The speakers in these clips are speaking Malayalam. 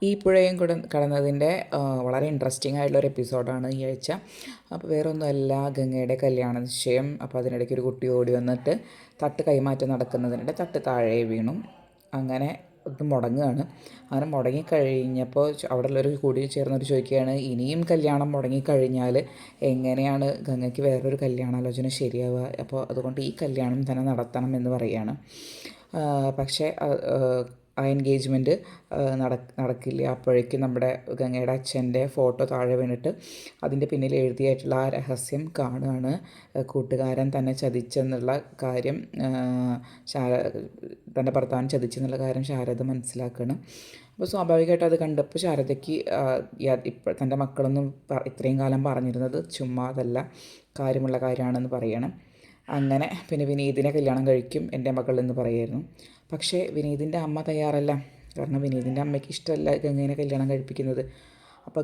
ഈ പുഴയും കടന്നതിൻ്റെ വളരെ ഇൻട്രസ്റ്റിംഗ് ആയിട്ടുള്ളൊരു എപ്പിസോഡാണ് ഈ ആഴ്ച. അപ്പോൾ വേറൊന്നുമല്ല, ഗംഗയുടെ കല്യാണ നിശ്ചയം. അപ്പോൾ അതിനിടയ്ക്ക് ഒരു കുട്ടി ഓടി വന്നിട്ട് തട്ട് കൈമാറ്റം നടക്കുന്നതിനിടെ തട്ട് താഴെ വീണു. അങ്ങനെ ഇത് മുടങ്ങുകയാണ്. അങ്ങനെ മുടങ്ങിക്കഴിഞ്ഞപ്പോൾ അവിടെ ഉള്ളവർ കൂടി ചേർന്നിട്ട് ചോദിക്കുകയാണ്, ഇനിയും കല്യാണം മുടങ്ങിക്കഴിഞ്ഞാൽ എങ്ങനെയാണ് ഗംഗയ്ക്ക് വേറൊരു കല്യാണാലോചന ശരിയാവുക? അപ്പോൾ അതുകൊണ്ട് ഈ കല്യാണം തന്നെ നടത്തണം എന്ന് പറയുകയാണ്. പക്ഷേ ആ എൻഗേജ്മെൻറ്റ് നടക്കില്ല. അപ്പോഴേക്കും നമ്മുടെ ഗംഗയുടെ അച്ഛൻ്റെ ഫോട്ടോ താഴെ വീണിട്ട് അതിൻ്റെ പിന്നിൽ എഴുതിയായിട്ടുള്ള ആ രഹസ്യം കാണുകയാണ്. കൂട്ടുകാരൻ തന്നെ ചതിച്ചെന്നുള്ള കാര്യം, തൻ്റെ ഭർത്താവിനെ ചതിച്ചെന്നുള്ള കാര്യം ശാരദ മനസ്സിലാക്കുകയാണ്. അപ്പോൾ സ്വാഭാവികമായിട്ട് അത് കണ്ടപ്പോൾ ശാരദയ്ക്ക് തൻ്റെ മക്കളൊന്നും ഇത്രയും കാലം പറഞ്ഞിരുന്നത് ചുമ്മാതല്ല, കാര്യമുള്ള കാര്യമാണെന്ന് പറയണം. അങ്ങനെ പിന്നെ വിനീതിനെ കല്യാണം കഴിക്കും എൻ്റെ മകൾ എന്ന് പറയായിരുന്നു. പക്ഷേ വിനീതിൻ്റെ അമ്മ തയ്യാറല്ല. കാരണം വിനീതിൻ്റെ അമ്മയ്ക്ക് ഇഷ്ടമല്ല ഗംഗേനെ കല്യാണം കഴിപ്പിക്കുന്നത്. അപ്പോൾ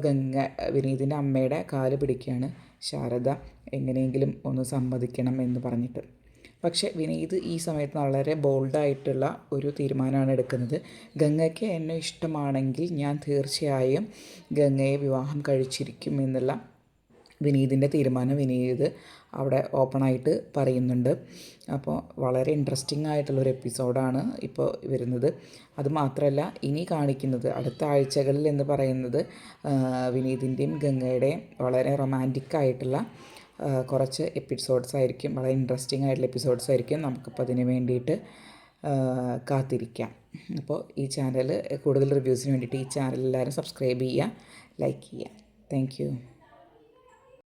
വിനീതിൻ്റെ അമ്മയുടെ കാല് പിടിക്കുകയാണ് ശാരദ, എങ്ങനെയെങ്കിലും ഒന്ന് സമ്മതിക്കണം എന്ന് പറഞ്ഞിട്ട്. പക്ഷേ വിനീത് ഈ സമയത്ത് വളരെ ബോൾഡായിട്ടുള്ള ഒരു തീരുമാനമാണ് എടുക്കുന്നത്. ഗംഗയ്ക്ക് എന്നെ ഇഷ്ടമാണെങ്കിൽ ഞാൻ തീർച്ചയായും ഗംഗയെ വിവാഹം കഴിച്ചിരിക്കും എന്നുള്ള വിനീതിൻ്റെ തീരുമാനം വിനീത് അവിടെ ഓപ്പണായിട്ട് പറയുന്നുണ്ട്. അപ്പോൾ വളരെ ഇൻട്രസ്റ്റിംഗ് ആയിട്ടുള്ളൊരു എപ്പിസോഡാണ് ഇപ്പോൾ വരുന്നത്. അതുമാത്രമല്ല, ഇനി കാണിക്കുന്നത് അടുത്ത ആഴ്ചകളിൽ എന്ന് പറയുന്നത് വിനീതിൻ്റെയും ഗംഗയുടെയും വളരെ റൊമാൻറ്റിക് ആയിട്ടുള്ള കുറച്ച് എപ്പിസോഡ്സ് ആയിരിക്കും. വളരെ ഇൻട്രസ്റ്റിംഗ് ആയിട്ടുള്ള എപ്പിസോഡ്സ് ആയിരിക്കും. നമുക്കിപ്പോൾ അതിന് വേണ്ടിയിട്ട് കാത്തിരിക്കാം. അപ്പോൾ ഈ ചാനൽ കൂടുതൽ റിവ്യൂസിന് വേണ്ടിയിട്ട് ഈ ചാനൽ എല്ലാവരും സബ്സ്ക്രൈബ് ചെയ്യുക, ലൈക്ക് ചെയ്യുക. Thank you.